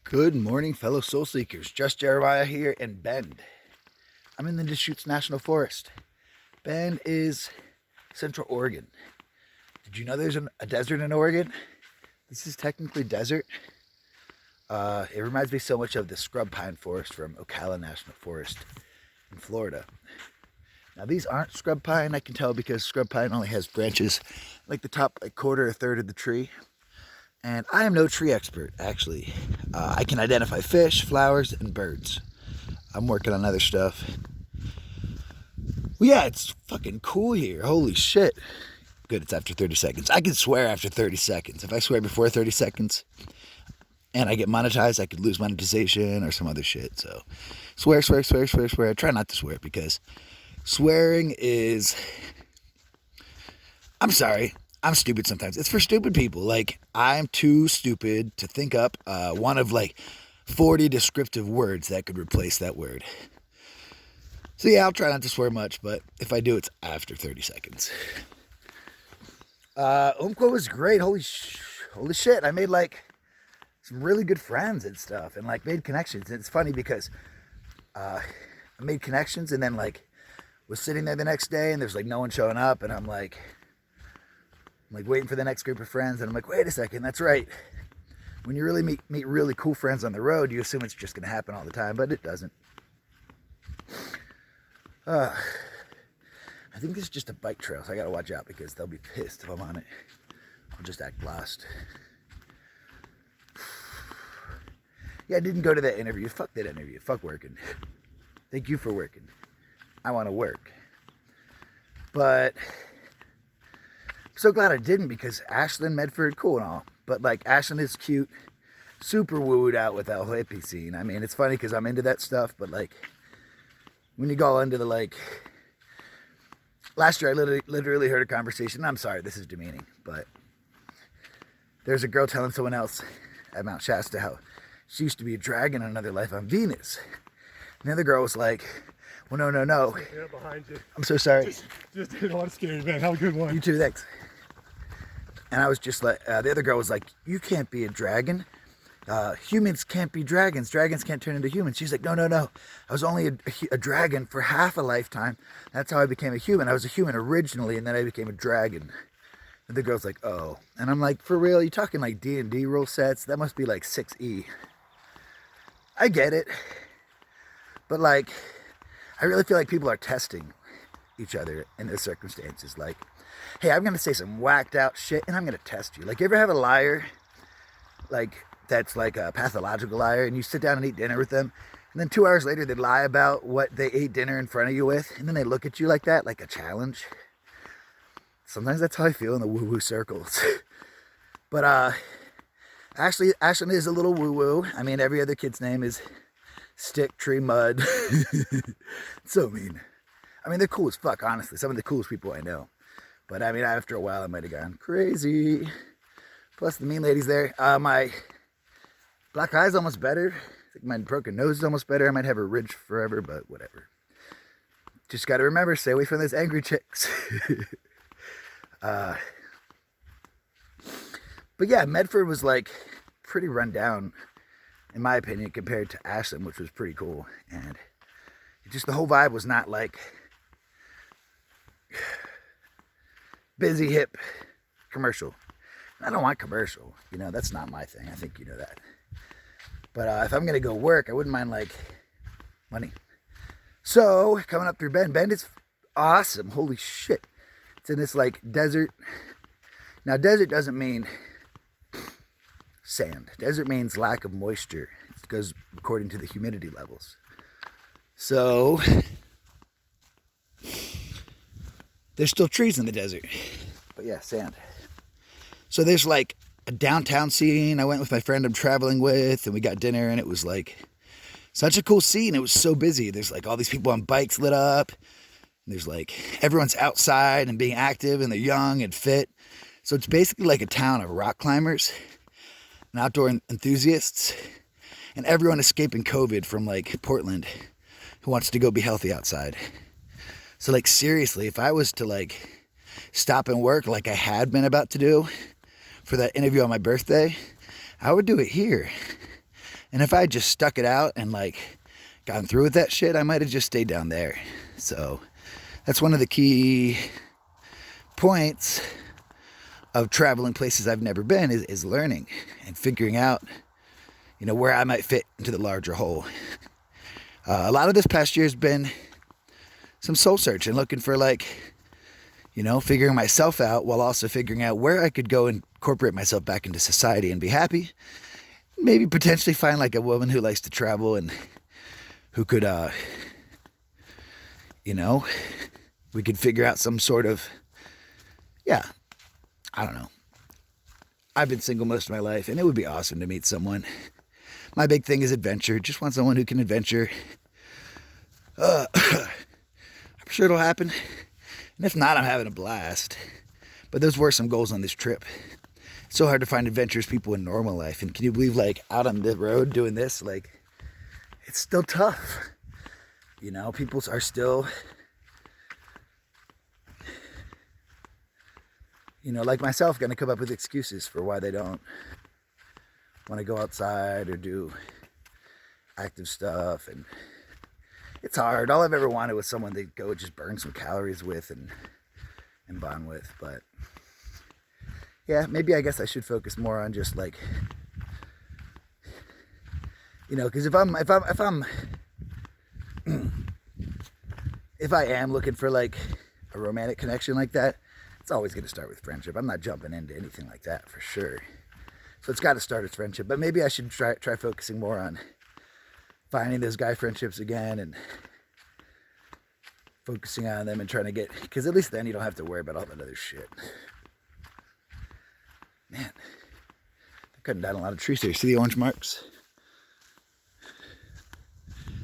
Good morning, fellow soul seekers. Just Jeremiah here in Bend. I'm in the Deschutes National Forest. Bend is Central Oregon. Did you know there's a desert in Oregon? This is technically desert. It reminds me so much of the scrub pine forest from Ocala National Forest in Florida. Now these aren't scrub pine, I can tell, because scrub pine only has branches like the top quarter or third of the tree. And I am no tree expert, actually. I can identify fish, flowers, and birds. I'm working on other stuff. Well, yeah, it's fucking cool here. Holy shit. Good, it's after 30 seconds. I can swear after 30 seconds. If I swear before 30 seconds and I get monetized, I could lose monetization or some other shit. So swear. I try not to swear because swearing is... I'm sorry. I'm stupid sometimes. It's for stupid people. Like, I'm too stupid to think up one of like 40 descriptive words that could replace that word. So yeah, I'll try not to swear much, but if I do, it's after 30 seconds. Umpqua was great. Holy shit. I made like some really good friends and stuff and like made connections. And it's funny because I made connections and then like was sitting there the next day and there's like no one showing up and I'm like waiting for the next group of friends, and I'm like, wait a second, that's right. When you really meet really cool friends on the road, you assume it's just going to happen all the time, but it doesn't. I think this is just a bike trail, so I got to watch out because they'll be pissed if I'm on it. I'll just act lost. Yeah, I didn't go to that interview. Fuck that interview. Fuck working. Thank you for working. I want to work. But... so glad I didn't because Ashland, Medford, cool and all. But like Ashland is cute, super wooed out with that whole hippie scene. I mean, it's funny because I'm into that stuff, but like when you go into the like, last year I literally heard a conversation. I'm sorry, this is demeaning, but there's a girl telling someone else at Mount Shasta how she used to be a dragon in another life on Venus. And the other girl was like, well, no. Yeah, behind you. I'm so sorry. Just didn't want to scare you, man. Have a good one. You too, thanks. And I was just like, the other girl was like, you can't be a dragon. Humans can't be dragons. Dragons can't turn into humans. She's like, no. I was only a dragon for half a lifetime. That's how I became a human. I was a human originally, and then I became a dragon. And the girl's like, oh. And I'm like, for real? You talking like D&D rule sets? That must be like 6E. I get it. But like, I really feel like people are testing each other in those circumstances. Like, hey, I'm going to say some whacked out shit and I'm going to test you. Like, you ever have a liar, like, that's like a pathological liar, and you sit down and eat dinner with them, and then 2 hours later they lie about what they ate dinner in front of you with, and then they look at you like that, like a challenge? Sometimes that's how I feel in the woo-woo circles. But, actually, Ashland is a little woo-woo. I mean, every other kid's name is Stick, Tree, Mud. So mean. I mean, they're cool as fuck, honestly. Some of the coolest people I know. But, I mean, after a while, I might have gone crazy. Plus, the mean lady's there. My black eye's almost better. I think my broken nose is almost better. I might have a ridge forever, but whatever. Just got to remember, stay away from those angry chicks. But, yeah, Medford was, like, pretty run down, in my opinion, compared to Ashland, which was pretty cool. And just the whole vibe was not, like... busy, hip, commercial. I don't want commercial. You know, that's not my thing. I think you know that. But if I'm going to go work, I wouldn't mind, like, money. So, coming up through Bend. Bend is awesome. Holy shit. It's in this, like, desert. Now, desert doesn't mean sand. Desert means lack of moisture. It goes according to the humidity levels. So... there's still trees in the desert. But yeah, sand. So there's like a downtown scene. I went with my friend I'm traveling with, and we got dinner, and it was like such a cool scene. It was so busy. There's like all these people on bikes lit up. And there's like everyone's outside and being active, and they're young and fit. So it's basically like a town of rock climbers and outdoor enthusiasts, and everyone escaping COVID from like Portland who wants to go be healthy outside. So, like, seriously, if I was to, like, stop and work like I had been about to do for that interview on my birthday, I would do it here. And if I had just stuck it out and like gotten through with that shit, I might have just stayed down there. So that's one of the key points of traveling places I've never been is learning and figuring out, where I might fit into the larger whole. A lot of this past year has been some soul search and looking for figuring myself out while also figuring out where I could go and incorporate myself back into society and be happy. Maybe potentially find like a woman who likes to travel and who could, we could figure out some sort of, I don't know. I've been single most of my life, and it would be awesome to meet someone. My big thing is adventure. Just want someone who can adventure. I'm sure it'll happen. And if not, I'm having a blast. But those were some goals on this trip. It's so hard to find adventurous people in normal life. And can you believe, out on the road doing this, it's still tough. People are still, like myself, going to come up with excuses for why they don't want to go outside or do active stuff. And it's hard. All I've ever wanted was someone to go just burn some calories with and bond with. But yeah, maybe I guess I should focus more on just because if I am looking for a romantic connection like that, it's always going to start with friendship. I'm not jumping into anything like that for sure. So it's got to start as friendship. But maybe I should try focusing more on finding those guy friendships again and focusing on them and trying to get, because at least then you don't have to worry about all that other shit. Man, they're cutting down a lot of trees here. See the orange marks?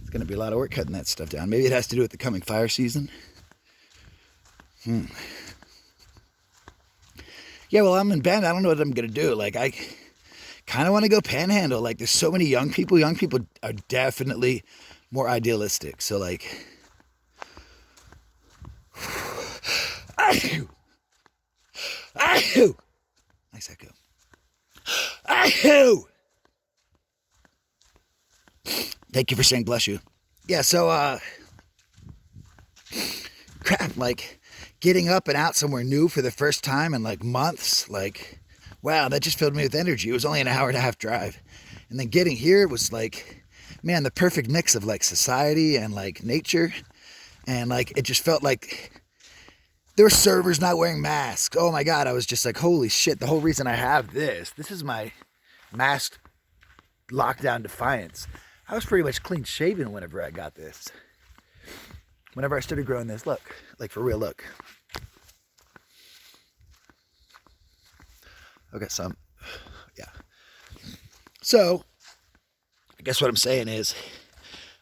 It's going to be a lot of work cutting that stuff down. Maybe it has to do with the coming fire season. Yeah, well, I'm in band. I don't know what I'm going to do. I kind of want to go panhandle. There's so many young people. Young people are definitely more idealistic. So, Achoo! Achoo! Nice echo. Achoo! Thank you for saying bless you. Yeah, so, crap, getting up and out somewhere new for the first time in months, wow, that just filled me with energy. It was only an hour and a half drive. And then getting here was man, the perfect mix of society and nature. And it just felt like there were servers not wearing masks. Oh my God, I was just holy shit, the whole reason I have this is my mask lockdown defiance. I was pretty much clean shaven whenever I got this. Whenever I started growing this, look, for real, look. Okay, some, yeah. So, I guess what I'm saying is,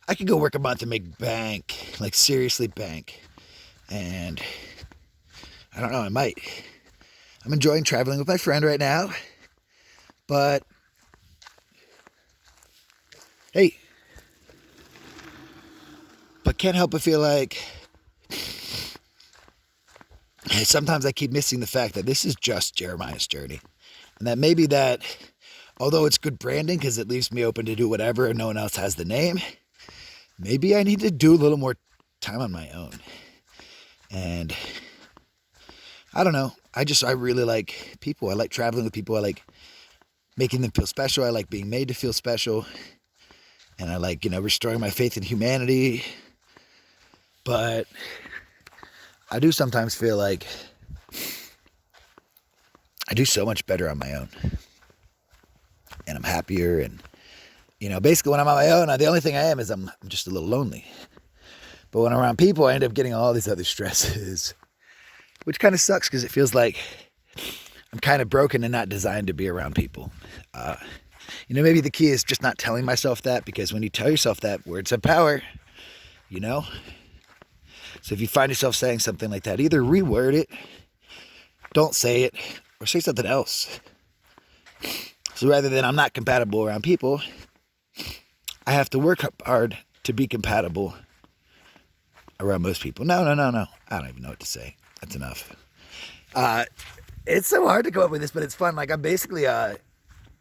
I could go work a month and make bank, seriously bank. And, I don't know, I might. I'm enjoying traveling with my friend right now. But, hey. But can't help but feel sometimes I keep missing the fact that this is just Jeremiah's journey. And that maybe that, although it's good branding because it leaves me open to do whatever and no one else has the name, maybe I need to do a little more time on my own. And I don't know. I really like people. I like traveling with people. I like making them feel special. I like being made to feel special. And I like, restoring my faith in humanity. But I do sometimes feel I do so much better on my own. And I'm happier. And, basically when I'm on my own, the only thing I am is I'm just a little lonely. But when I'm around people, I end up getting all these other stresses. Which kind of sucks because it feels like I'm kind of broken and not designed to be around people. Maybe the key is just not telling myself that, because when you tell yourself that, words have power, So if you find yourself saying something like that, either reword it, don't say it, or say something else. So rather than I'm not compatible around people, I have to work hard to be compatible around most people. No. I don't even know what to say. That's enough. It's so hard to come up with this, but it's fun. I'm basically,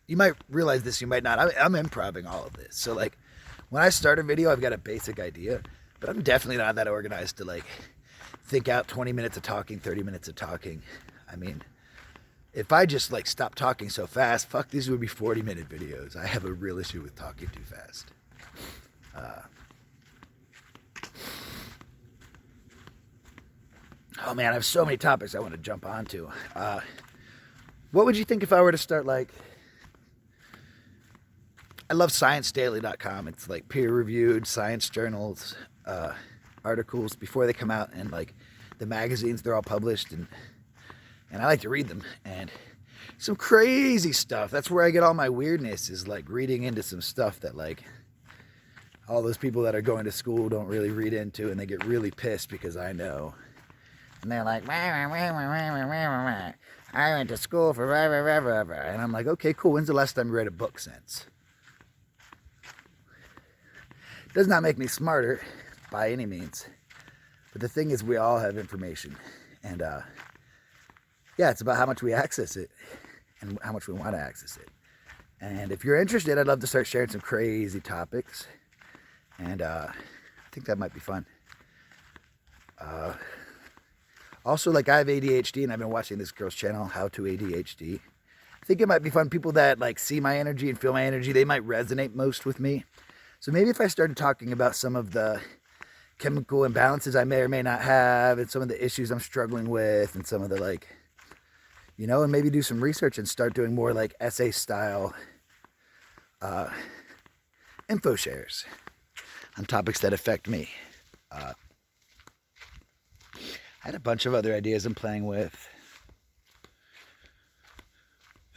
you might realize this, you might not. I'm improvising all of this. So like when I start a video, I've got a basic idea, but I'm definitely not that organized to like think out 20 minutes of talking, 30 minutes of talking. I mean, if I just like stop talking so fast, fuck, these would be 40-minute videos. I have a real issue with talking too fast. Oh man, I have so many topics I want to jump onto. What would you think if I were to start like, I love ScienceDaily.com. It's like peer-reviewed science journals, articles before they come out, and like the magazines, they're all published, and I like to read them. And some crazy stuff. That's where I get all my weirdness, is like reading into some stuff that like all those people that are going to school don't really read into, and they get really pissed because I know. And they're like, I went to school for forever. And I'm like, okay, cool. When's the last time you read a book since? Does not make me smarter by any means. But the thing is, we all have information. And yeah, it's about how much we access it and how much we want to access it. And if you're interested, I'd love to start sharing some crazy topics. And I think that might be fun. Also, like, I have ADHD, and I've been watching this girl's channel, How to ADHD. I think it might be fun. People that like see my energy and feel my energy, they might resonate most with me. So maybe if I started talking about some of the chemical imbalances I may or may not have, and some of the issues I'm struggling with, and some of the like, you know, and maybe do some research and start doing more like essay style info shares on topics that affect me. I had a bunch of other ideas I'm playing with.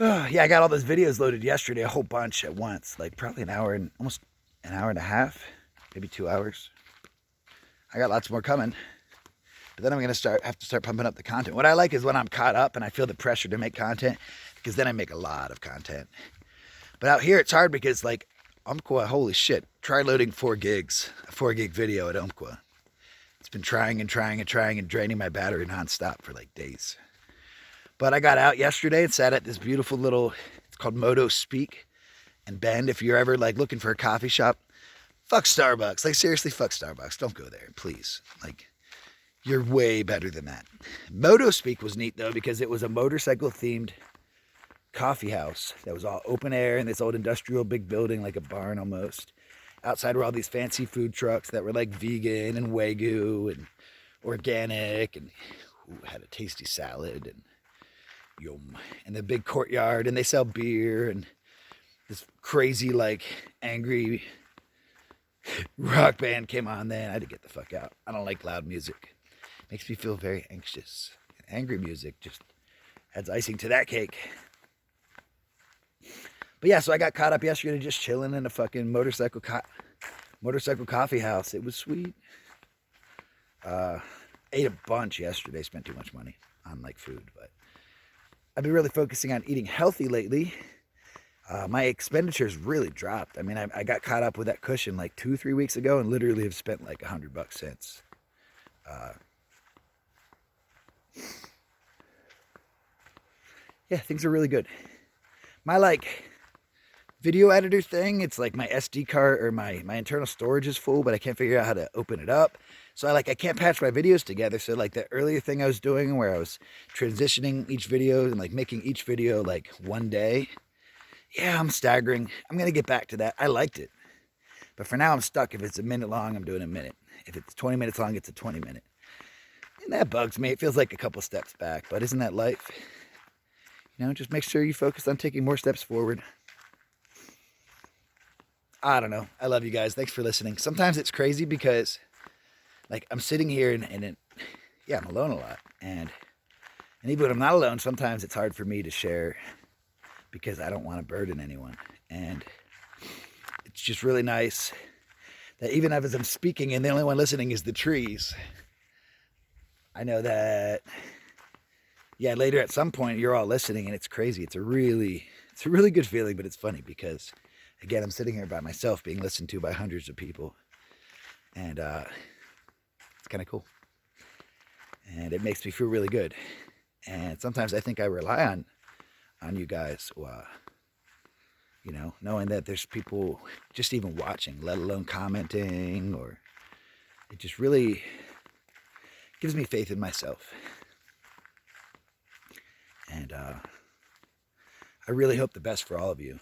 Yeah, I got all those videos loaded yesterday, a whole bunch at once, like probably almost an hour and a half, maybe 2 hours. I got lots more coming, but then I'm gonna have to start pumping up the content. What I like is when I'm caught up and I feel the pressure to make content, because then I make a lot of content. But out here it's hard because like Umpqua, holy shit, try loading 4 gigs, a 4 gig video at Umpqua. It's been trying and draining my battery nonstop for like days. But I got out yesterday and sat at this beautiful little, it's called Moto Speak in Bend. If you're ever like looking for a coffee shop, fuck Starbucks. Like seriously, fuck Starbucks. Don't go there, please. Like, you're way better than that. Moto Speak was neat though, because it was a motorcycle themed coffee house that was all open air in this old industrial big building, like a barn almost. Outside were all these fancy food trucks that were like vegan and Wagyu and organic, and had a tasty salad and yum. And the big courtyard, and they sell beer, and this crazy like angry rock band came on then. I had to get the fuck out. I don't like loud music. Makes me feel very anxious. And angry music just adds icing to that cake. But yeah, so I got caught up yesterday just chilling in a fucking motorcycle coffee house. It was sweet. Ate a bunch yesterday. Spent too much money on like food, but I've been really focusing on eating healthy lately. My expenditures really dropped. I mean, I got caught up with that cushion like 2-3 weeks ago, and literally have spent like $100 since. Yeah, things are really good. My like video editor thing, it's like my SD card or my internal storage is full, but I can't figure out how to open it up. So I can't patch my videos together. So like the earlier thing I was doing where I was transitioning each video and like making each video like one day. Yeah, I'm staggering. I'm going to get back to that. I liked it. But for now I'm stuck. If it's a minute long, I'm doing a minute. If it's 20 minutes long, it's a 20 minute. And that bugs me. It feels like a couple steps back, but isn't that life? You know, just make sure you focus on taking more steps forward. I don't know. I love you guys. Thanks for listening. Sometimes it's crazy because like I'm sitting here and yeah, I'm alone a lot. And even when I'm not alone, sometimes it's hard for me to share because I don't want to burden anyone. And it's just really nice that even as I'm speaking and the only one listening is the trees, I know that, yeah, later at some point you're all listening, and it's crazy. It's a really good feeling, but it's funny because, again, I'm sitting here by myself being listened to by hundreds of people, and it's kind of cool. And it makes me feel really good. And sometimes I think I rely on you guys You know, knowing that there's people just even watching, let alone commenting, or it just really gives me faith in myself. And I really hope the best for all of you.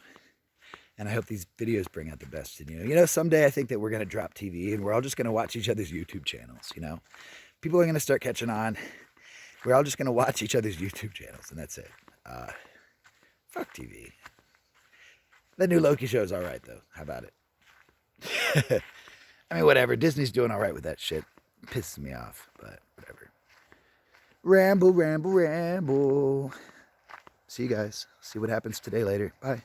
And I hope these videos bring out the best in you. You know, someday I think that we're going to drop TV and we're all just going to watch each other's YouTube channels, you know. People are going to start catching on. We're all just going to watch each other's YouTube channels, and that's it. Fuck TV. The new Loki show is all right, though. How about it? I mean, whatever. Disney's doing all right with that shit. Pisses me off, but whatever. Ramble, ramble, ramble. See you guys. See what happens today later. Bye.